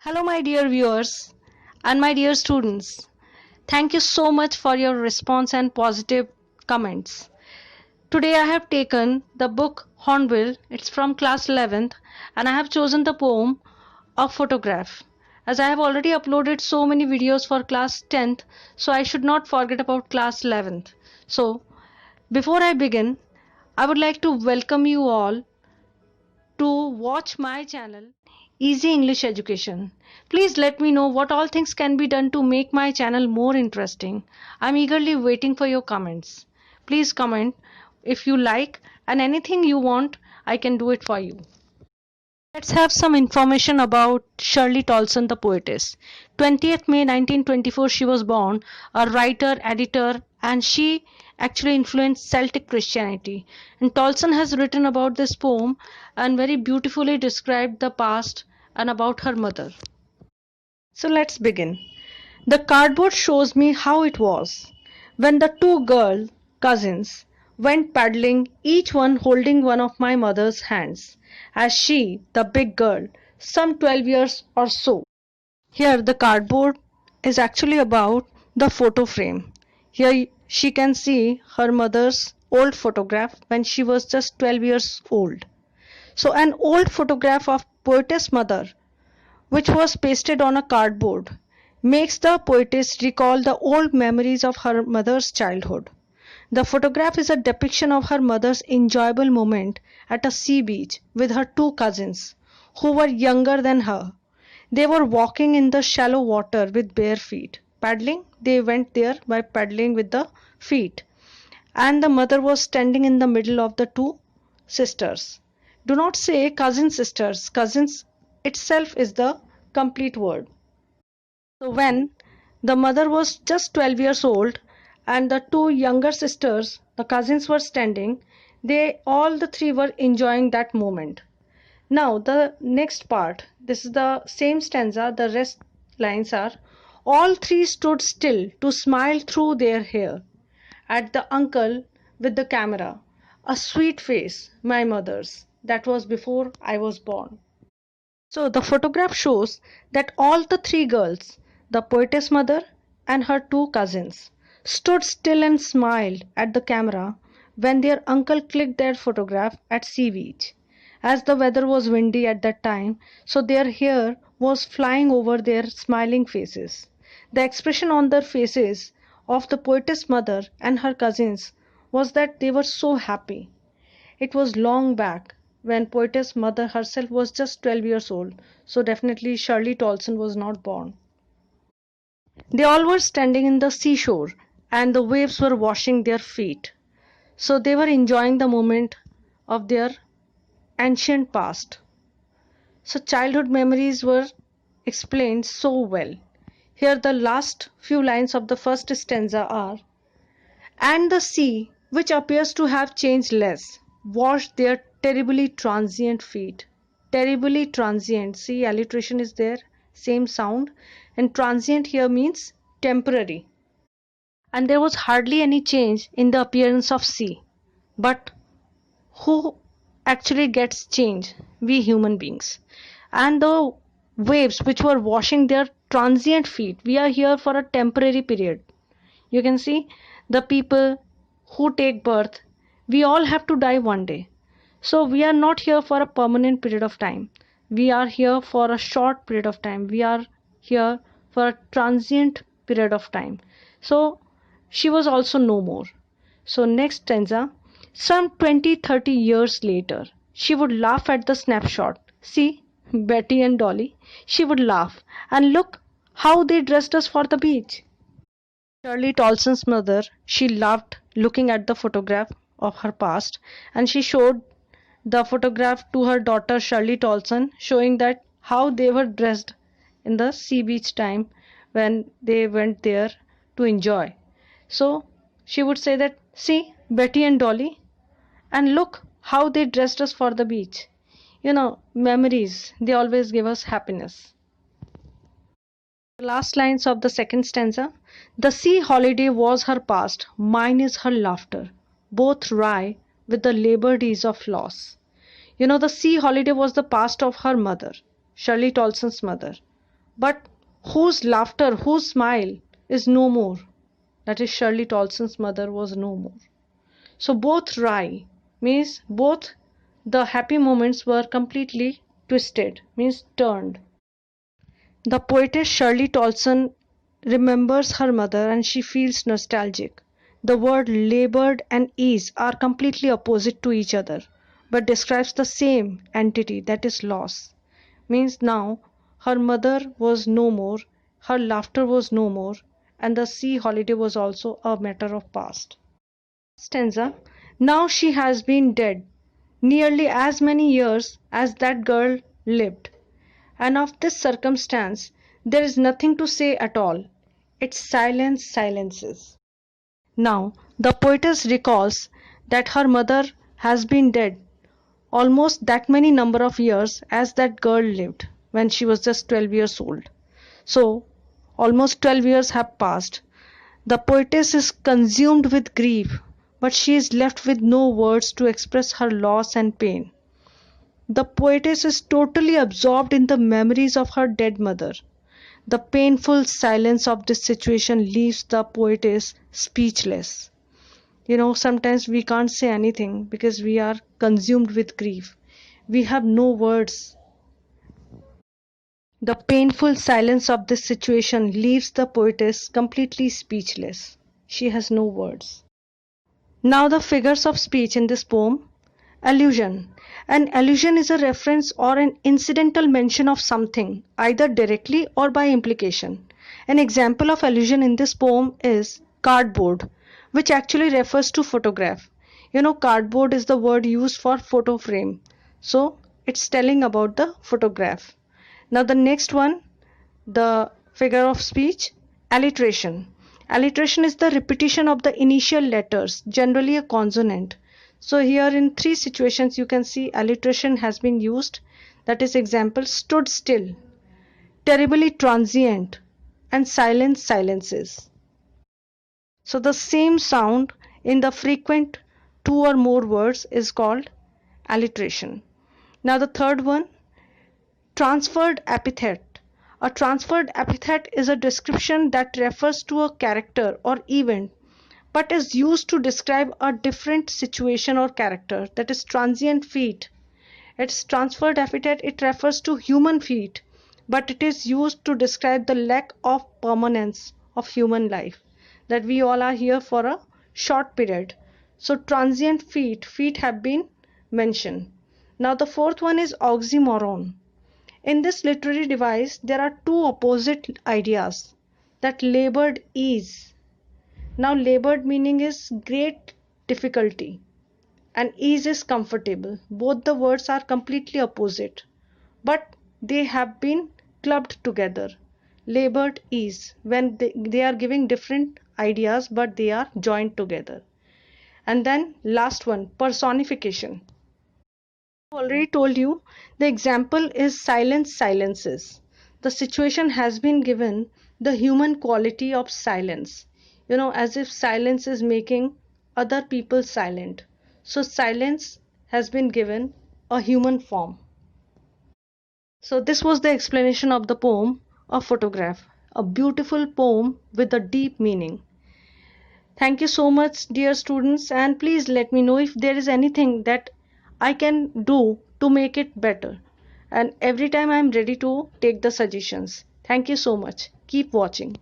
Hello, my dear viewers and my dear students. Thank you so much for your response and positive comments. Today, I have taken the book Hornbill, it's from class 11th, and I have chosen the poem A Photograph. As I have already uploaded so many videos for class 10th, so I should not forget about class 11th. So, before I begin, I would like to welcome you all to watch my channel Easy English Education. Please let me know what all things can be done to make my channel more interesting. I'm eagerly waiting for your comments. Please comment if you like and anything you want, I can do it for you. Let's have some information about Shirley Tolson, the poetess. 20th May 1924, she was born, a writer, editor, and she actually influenced Celtic Christianity. And Tolson has written about this poem and very beautifully described the past and about her mother. So let's begin. The cardboard shows me how it was when the two girl cousins went paddling, each one holding one of my mother's hands, as she, the big girl, some 12 years or so. Here the cardboard is actually about the photo frame. Here she can see her mother's old photograph when she was just 12 years old. So an old photograph of poetess mother which was pasted on a cardboard, makes the poetess recall the old memories of her mother's childhood. The photograph is a depiction of her mother's enjoyable moment at a sea beach with her two cousins, who were younger than her. They were walking in the shallow water with bare feet. Paddling, they went there by paddling with the feet. And the mother was standing in the middle of the two sisters. Do not say cousin sisters. Cousins itself is the complete word. So when the mother was just 12 years old and the two younger sisters, the cousins were standing, they all the three were enjoying that moment. Now the next part, this is the same stanza, the rest lines are, all three stood still to smile through their hair at the uncle with the camera. A sweet face, my mother's. That was before I was born. So the photograph shows that all the three girls, the poetess mother and her two cousins, stood still and smiled at the camera when their uncle clicked their photograph at sea beach. As the weather was windy at that time, so their hair was flying over their smiling faces. The expression on their faces of the poetess mother and her cousins was that they were so happy. It was long back when poetess mother herself was just 12 years old, so definitely Shirley Tolson was not born. They all were standing in the seashore and the waves were washing their feet. So they were enjoying the moment of their ancient past. So childhood memories were explained so well. Here the last few lines of the first stanza are, and the sea, which appears to have changed less, washed their terribly transient feet. Terribly transient. See, alliteration is there, same sound. And transient here means temporary. And there was hardly any change in the appearance of sea. But who actually gets change? We human beings. And the waves which were washing their transient feet, we are here for a temporary period. You can see the people who take birth, we all have to die one day. So we are not here for a permanent period of time. We are here for a short period of time. We are here for a transient period of time. So she was also no more. So next stanza, some 20-30 years later, she would laugh at the snapshot. See, Betty and Dolly, she would laugh and look how they dressed us for the beach. Shirley Tolson's mother, she loved looking at the photograph of her past and she showed the photograph to her daughter Shirley Tolson, showing that how they were dressed in the sea beach time when they went there to enjoy. So she would say that, see, Betty and Dolly, and look how they dressed us for the beach. You know, memories, they always give us happiness. The last lines of the second stanza. The sea holiday was her past, mine is her laughter, both wry with the labor days of loss. You know, the sea holiday was the past of her mother, Shirley Tolson's mother. But whose laughter, whose smile is no more? That is Shirley Tolson's mother was no more. So both wry means both the happy moments were completely twisted, means turned. The poetess Shirley Tolson remembers her mother and she feels nostalgic. The word labored and ease are completely opposite to each other, but describes the same entity, that is loss. Means now her mother was no more, her laughter was no more, and the sea holiday was also a matter of past. Stanza. Now she has been dead nearly as many years as that girl lived, and of this circumstance there is nothing to say at all. Its silence silences. Now the poetess recalls that her mother has been dead almost that many number of years as that girl lived when she was just 12 years old. So almost 12 years have passed. The poetess is consumed with grief, but she is left with no words to express her loss and pain. The poetess is totally absorbed in the memories of her dead mother. The painful silence of this situation leaves the poetess speechless. Sometimes we can't say anything because we are consumed with grief. We have no words. The painful silence of this situation leaves the poetess completely speechless. She has no words. Now the figures of speech in this poem. Allusion. An allusion is a reference or an incidental mention of something, either directly or by implication. An example of allusion in this poem is cardboard, which actually refers to photograph. Cardboard is the word used for photo frame. So it's telling about the photograph. Now the next one, the figure of speech, alliteration. Alliteration is the repetition of the initial letters, generally a consonant. So here in three situations you can see alliteration has been used. That is example, stood still, terribly transient, and silence silences. So the same sound in the frequent two or more words is called alliteration. Now the third one, transferred epithet. A transferred epithet is a description that refers to a character or event but is used to describe a different situation or character, that is transient feat. Its transferred epithet, it refers to human feat, but it is used to describe the lack of permanence of human life, that we all are here for a short period. So transient feat have been mentioned. Now the fourth one is oxymoron. In this literary device, there are two opposite ideas, that labored ease. Now labored meaning is great difficulty and ease is comfortable. Both the words are completely opposite, but they have been clubbed together. Labored ease, when they are giving different ideas but they are joined together. And then last one, personification. Already told you the example is silence silences. The situation has been given the human quality of silence, as if silence is making other people silent. So silence has been given a human form. So this was the explanation of the poem A Photograph, a beautiful poem with a deep meaning. Thank you so much, dear students, and please let me know if there is anything that I can do to make it better. And every time I am ready to take the suggestions. Thank you so much. Keep watching.